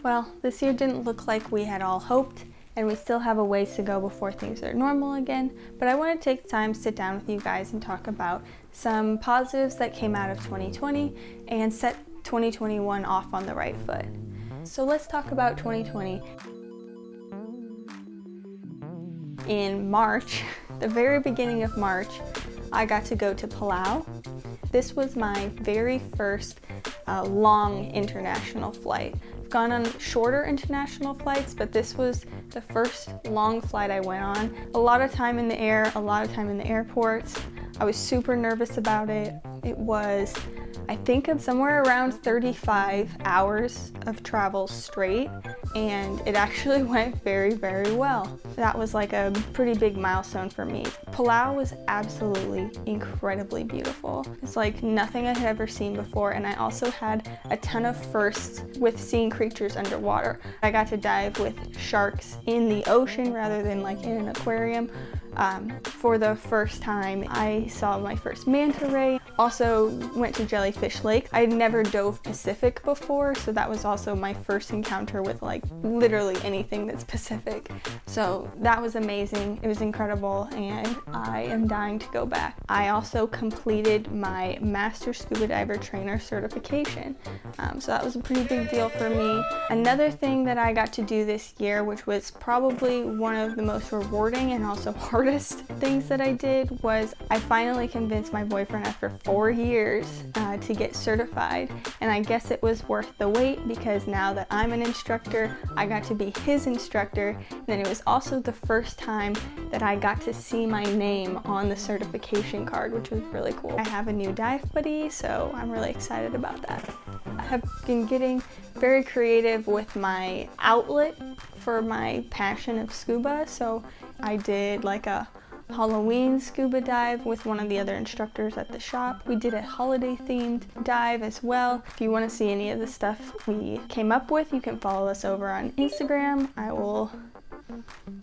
Well, this year didn't look like we had all hoped, and we still have a ways to go before things are normal again, but I want to take time to sit down with you guys and talk about some positives that came out of 2020 and set 2021 off on the right foot. So let's talk about 2020. In March, the very beginning of March, I got to go to Palau. This was my very first long international flight. I've gone on shorter international flights, but this was the first long flight I went on. A lot of time in the air, a lot of time in the airports. I was super nervous about it. It was, I think, somewhere around 35 hours of travel straight, and it actually went very, very well. That was like a pretty big milestone for me. Palau was absolutely incredibly beautiful. It's like nothing I had ever seen before, and I also had a ton of firsts with seeing creatures underwater. I got to dive with sharks in the ocean rather than like in an aquarium. For the first time, I saw my first manta ray. Also went to Jellyfish Lake. I had never dove Pacific before, so that was also my first encounter with like literally anything that's Pacific. So that was amazing. It was incredible, and I am dying to go back. I also completed my Master Scuba Diver Trainer certification. So that was a pretty big deal for me. Another thing that I got to do this year, which was probably one of the most rewarding and also hardest things that I did, was I finally convinced my boyfriend after 4 years to get certified. And I guess it was worth the wait, because now that I'm an instructor, I got to be his instructor. And then it was also the first time that I got to see my name on the certification card, which was really cool. I have a new dive buddy, so I'm really excited about that. I have been getting very creative with my outlet for my passion of scuba, so I did like a Halloween scuba dive with one of the other instructors at the shop. We did a holiday themed dive as well. If you want to see any of the stuff we came up with, you can follow us over on Instagram. I will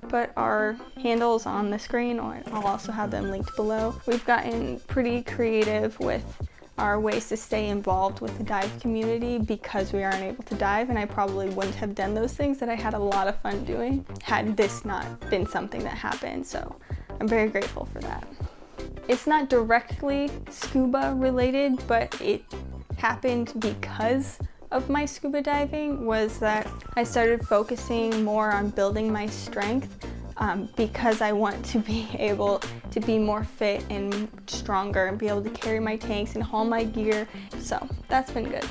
put our handles on the screen, or I'll also have them linked below. We've gotten pretty creative with our ways to stay involved with the dive community because we aren't able to dive, and I probably wouldn't have done those things that I had a lot of fun doing had this not been something that happened. So I'm very grateful for that. It's not directly scuba related, but it happened because of my scuba diving, was that I started focusing more on building my strength because I want to be able to be more fit and stronger and be able to carry my tanks and haul my gear. So that's been good.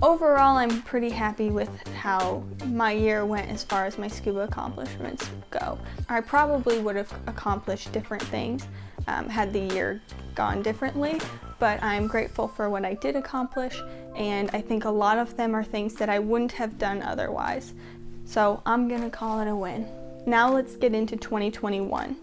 Overall, I'm pretty happy with how my year went as far as my scuba accomplishments go. I probably would have accomplished different things had the year gone differently, but I'm grateful for what I did accomplish, and I think a lot of them are things that I wouldn't have done otherwise. So I'm gonna call it a win. Now let's get into 2021.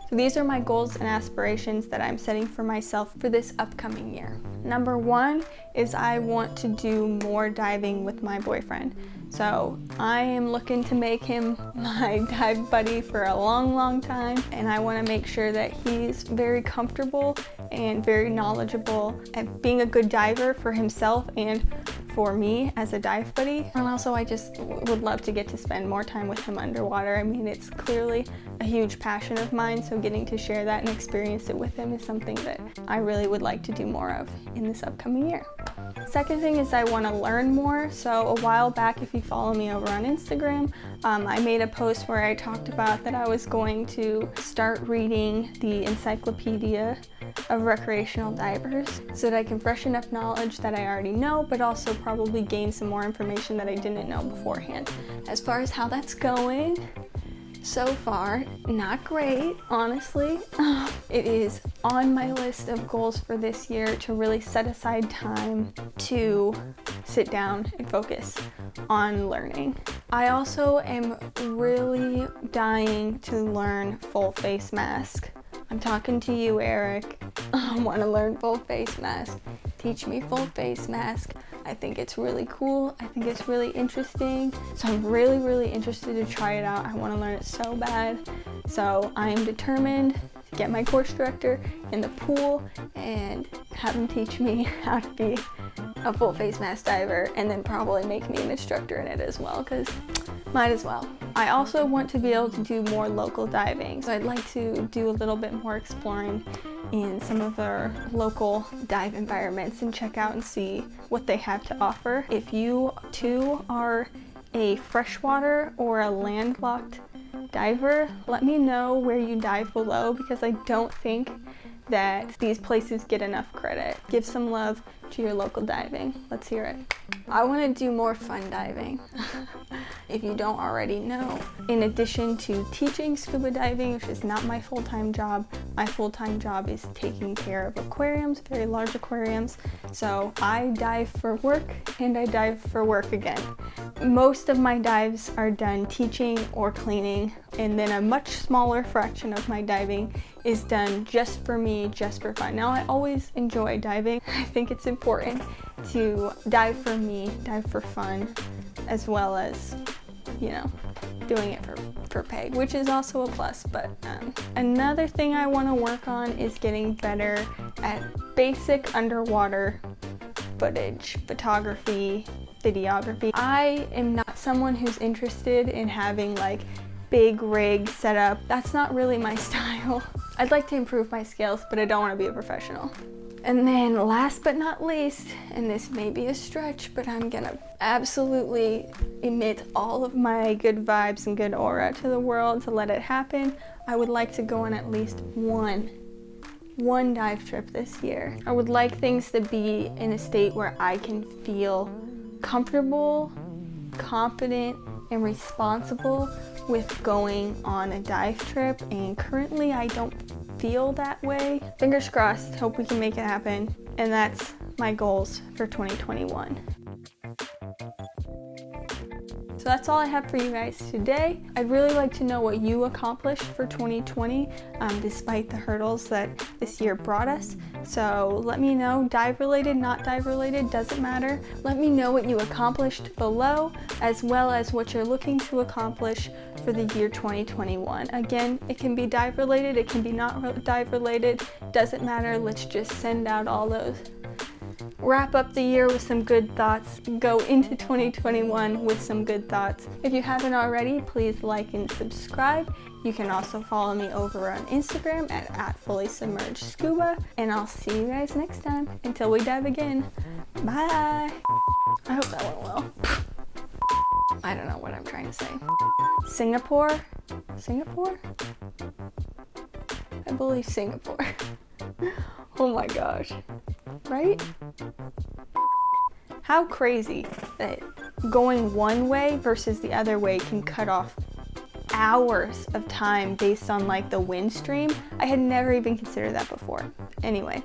So these are my goals and aspirations that I'm setting for myself for this upcoming year. Number one is I want to do more diving with my boyfriend. So I am looking to make him my dive buddy for a long, long time, and I want to make sure that he's very comfortable and very knowledgeable at being a good diver for himself and for me as a dive buddy. And also I just would love to get to spend more time with him underwater. I mean, it's clearly a huge passion of mine, so getting to share that and experience it with him is something that I really would like to do more of in this upcoming year. Second thing is I want to learn more. So a while back, if you follow me over on Instagram, I made a post where I talked about that I was going to start reading the Encyclopedia of Recreational Divers so that I can freshen up knowledge that I already know, but also probably gain some more information that I didn't know beforehand. As far as how that's going, so far, not great, honestly. It is on my list of goals for this year to really set aside time to sit down and focus on learning. I also am really dying to learn full face mask. I'm talking to you, Eric. I want to learn full face mask. Teach me full face mask. I think it's really cool. I think it's really interesting. So I'm really, really interested to try it out. I want to learn it so bad. So I am determined to get my course director in the pool and have him teach me how to be a full face mask diver and then probably make me an instructor in it as well, because might as well. I also want to be able to do more local diving. So I'd like to do a little bit more exploring in some of our local dive environments and check out and see what they have to offer. If you too are a freshwater or a landlocked diver, let me know where you dive below, because I don't think that these places get enough credit. Give some love to your local diving. Let's hear it. I want to do more fun diving. If you don't already know, in addition to teaching scuba diving, which is not my full-time job, my full-time job is taking care of aquariums, very large aquariums. So I dive for work and I dive for work again. Most of my dives are done teaching or cleaning, and then a much smaller fraction of my diving is done just for me, just for fun. Now, I always enjoy diving. I think it's important to dive for me, dive for fun, as well as, you know, doing it for pay, which is also a plus. But another thing I want to work on is getting better at basic underwater footage, photography, videography. I am not someone who's interested in having like big rig set up. That's not really my style. I'd like to improve my skills, but I don't want to be a professional. And then last but not least, and this may be a stretch, but I'm gonna absolutely emit all of my good vibes and good aura to the world to let it happen. I would like to go on at least one dive trip this year. I would like things to be in a state where I can feel comfortable, confident, and responsible with going on a dive trip, and currently I don't feel that way. Fingers crossed, hope we can make it happen, and that's my goals for 2021. So that's all I have for you guys today. I'd really like to know what you accomplished for 2020, despite the hurdles that this year brought us. So let me know, dive related, not dive related, doesn't matter. Let me know what you accomplished below, as well as what you're looking to accomplish for the year 2021. Again, it can be dive related, it can be not dive related, doesn't matter. Let's just send out all those. Wrap up the year with some good thoughts, go into 2021 with some good thoughts. If you haven't already, please like and subscribe. You can also follow me over on Instagram at @FullySubmergedScuba, and I'll see you guys next time. Until we dive again, bye! I hope that went well. I don't know what I'm trying to say. Singapore? Singapore? I believe Singapore. Oh my gosh. Right? How crazy that going one way versus the other way can cut off hours of time based on like the wind stream. I had never even considered that before. Anyway.